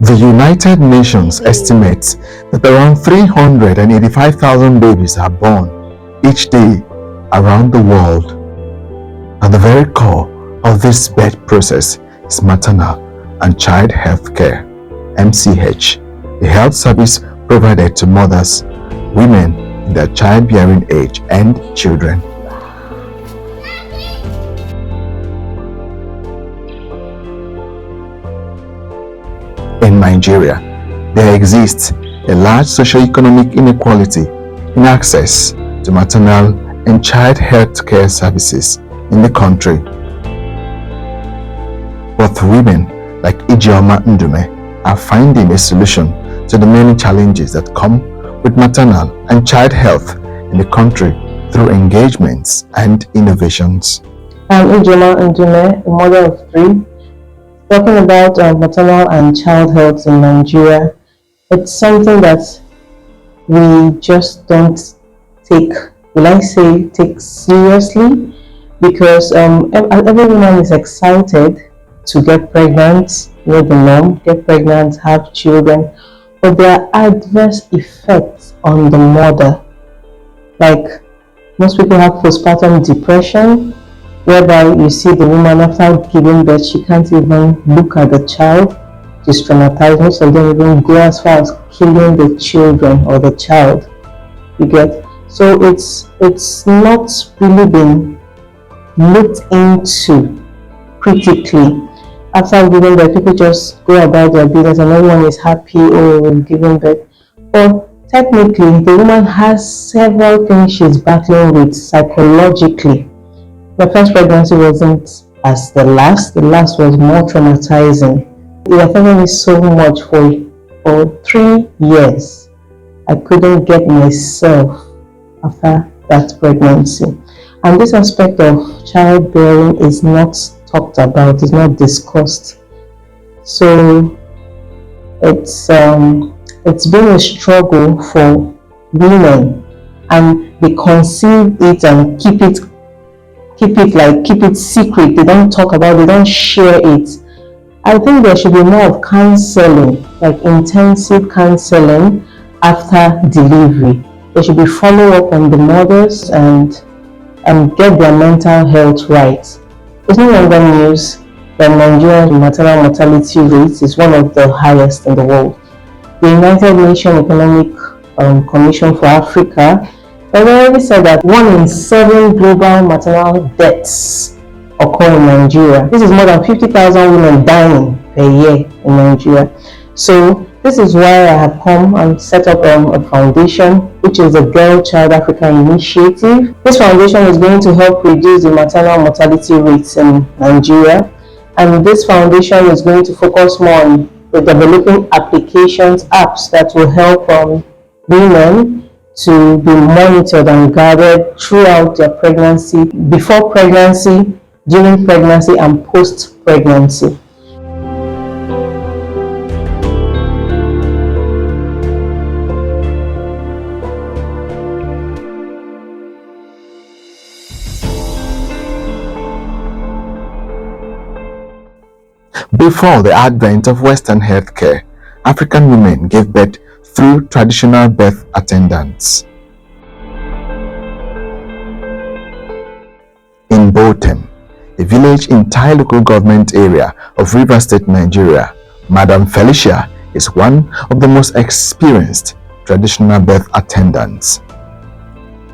The United Nations estimates that around 385,000 babies are born each day around the world. At the very core of this birth process is maternal and child health care, MCH, a health service provided to mothers, women in their childbearing age, and children. In Nigeria, there exists a large socio-economic inequality in access to maternal and child health care services in the country. But women like Ndume are finding a solution to the many challenges that come with maternal and child health in the country through engagements and innovations. I'm Ndume, a mother of 3. Talking about maternal and child health in Nigeria, it's something that we just don't take seriously, because every woman is excited to get pregnant, the norm, get pregnant, have children, but there are adverse effects on the mother. Like, most people have postpartum depression, whereby you see the woman after giving birth, she can't even look at the child. She's traumatized. Most of them even go as far as killing the children or the child. You get? So it's not really been looked into critically. After giving birth, people just go about their business and everyone is happy, we're giving birth. But technically, the woman has several things she's battling with psychologically. The first pregnancy wasn't as the last. The last was more traumatizing. It affected me so much for 3 years. I couldn't get myself after that pregnancy. And this aspect of childbearing is not talked about, is not discussed. So it's been a struggle for women, and they conceive it and keep it secret. They don't talk about it, they don't share it. I think there should be more of counseling, like intensive counseling after delivery. There should be follow-up on the mothers and get their mental health right. It's no longer news that Nigeria's maternal mortality rate is one of the highest in the world. The United Nations Economic Commission for Africa has already said that 1 in 7 global maternal deaths occur in Nigeria. This is more than 50,000 women dying per year in Nigeria. So this is why I have come and set up a foundation, which is the Girl Child Africa Initiative. This foundation is going to help reduce the maternal mortality rates in Nigeria. And this foundation is going to focus more on the developing apps that will help women to be monitored and guarded throughout their pregnancy, before pregnancy, during pregnancy, and post-pregnancy. Before the advent of Western healthcare, African women gave birth through traditional birth attendants. In Botem, a village in Tai local government area of Rivers State, Nigeria, Madam Felicia is one of the most experienced traditional birth attendants.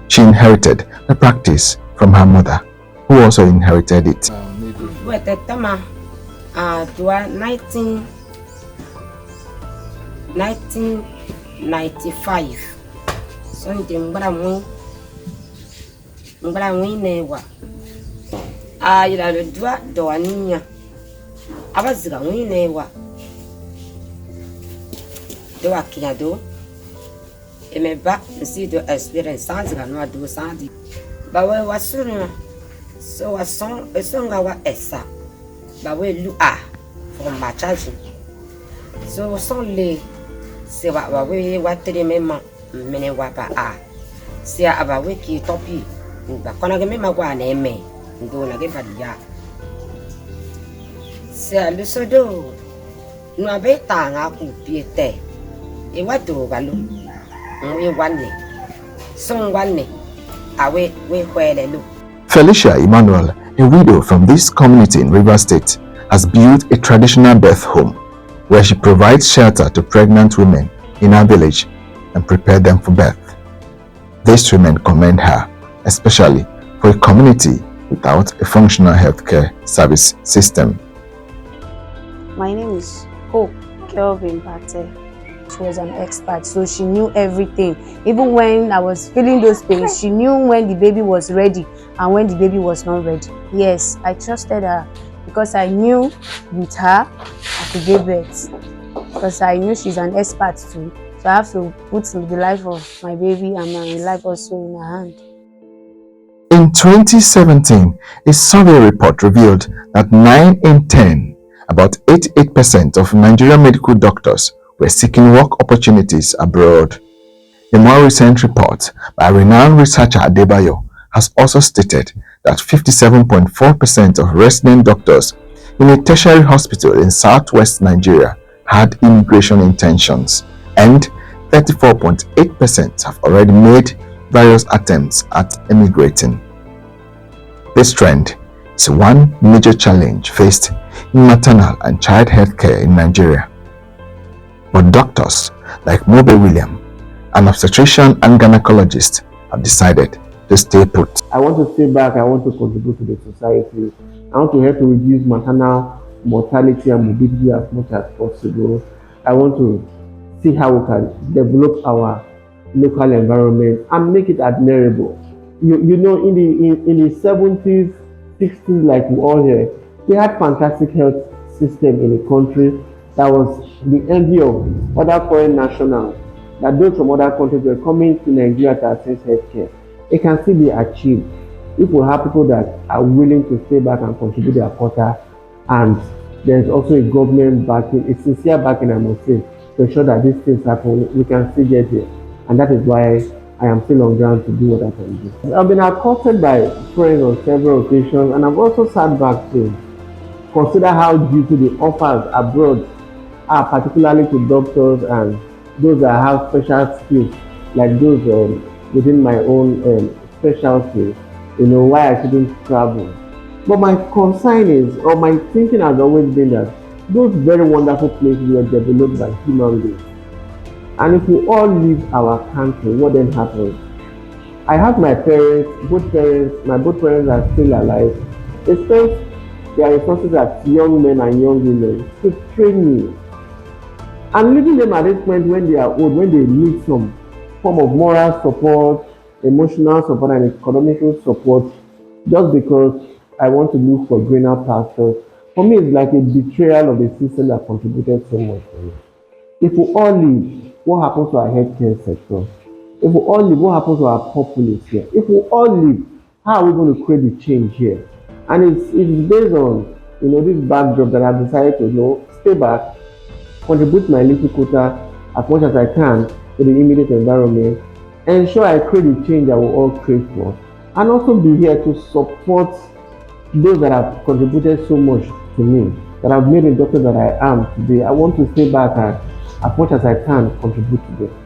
She inherited the practice from her mother, who also inherited it. 1995. Sunday mbara newa. Ila le dua doaninya. Abaziga newa. Do akiado. Emeba nsi do experience sanziga no ado sandi. Bawe wasuru. So wason esonga wa esa. Bawe lu a from machaji. So son le se wa we watere mema mene wa ba a. Se aba we ki topi. Ba kona ge mema kwa na eme. Ndo na ge badia. Se alusodo No be tanga ku piete. E wadu galu. We wane. Song wane. Awe we wele lu. Felicia Emmanuel, a widow from this community in Rivers State, has built a traditional birth home where she provides shelter to pregnant women in her village and prepare them for birth. These women commend her, especially for a community without a functional healthcare service system. My name is Hope Kelvin Bate. She was an expert, so she knew everything. Even when I was feeling those pains, she knew when the baby was ready and when the baby was not ready. Yes, I trusted her because I knew with her I could give birth. Because I knew she's an expert too. So I have to put the life of my baby and my life also in her hand. In 2017, a survey report revealed that 9 in 10, about 88% of Nigerian medical doctors were seeking work opportunities abroad. A more recent report by renowned researcher Adebayo has also stated that 57.4% of resident doctors in a tertiary hospital in southwest Nigeria had immigration intentions, and 34.8% have already made various attempts at immigrating. This trend is one major challenge faced in maternal and child health care in Nigeria. But doctors like Mobe William, an obstetrician and gynecologist, have decided to stay put. I want to stay back, I want to contribute to the society. I want to help to reduce maternal mortality and morbidity as much as possible. I want to see how we can develop our local environment and make it admirable. You know, in the 70s, 60s, like we all hear, we had fantastic health system in the country that was the envy of other foreign nationals, that those from other countries were coming to Nigeria to access healthcare. It can still be achieved if we have people that are willing to stay back and contribute their quota, and there's also a government backing, a sincere backing, I must say, to ensure that these things happen. We can still get there, and that is why I am still on ground to do what I can do. I've been accosted by friends on several occasions, and I've also sat back to consider how due to the offers abroad are, particularly to doctors and those that have special skills, like those within my own specialty, why I shouldn't travel. But my concern is, or my thinking has always been that those very wonderful places were developed by human beings. And if we all leave our country, what then happens? I have my parents, my both parents are still alive. They spent their resources as young men and young women to train me. And leaving them at this point when they are old, when they need some form of moral support, emotional support, and economical support, just because I want to look for greener pastures, for me it's like a betrayal of the system that contributed so much for me. If we all leave, what happens to our healthcare sector? If we all leave, what happens to our populace here? If we all leave, how are we going to create the change here? And it's based on this backdrop that I've decided to stay back, contribute my little quota as much as I can to the immediate environment, ensure I create the change that we all crave for, and also be here to support those that have contributed so much to me, that have made the doctor that I am today. I want to stay back and as much as I can contribute to them.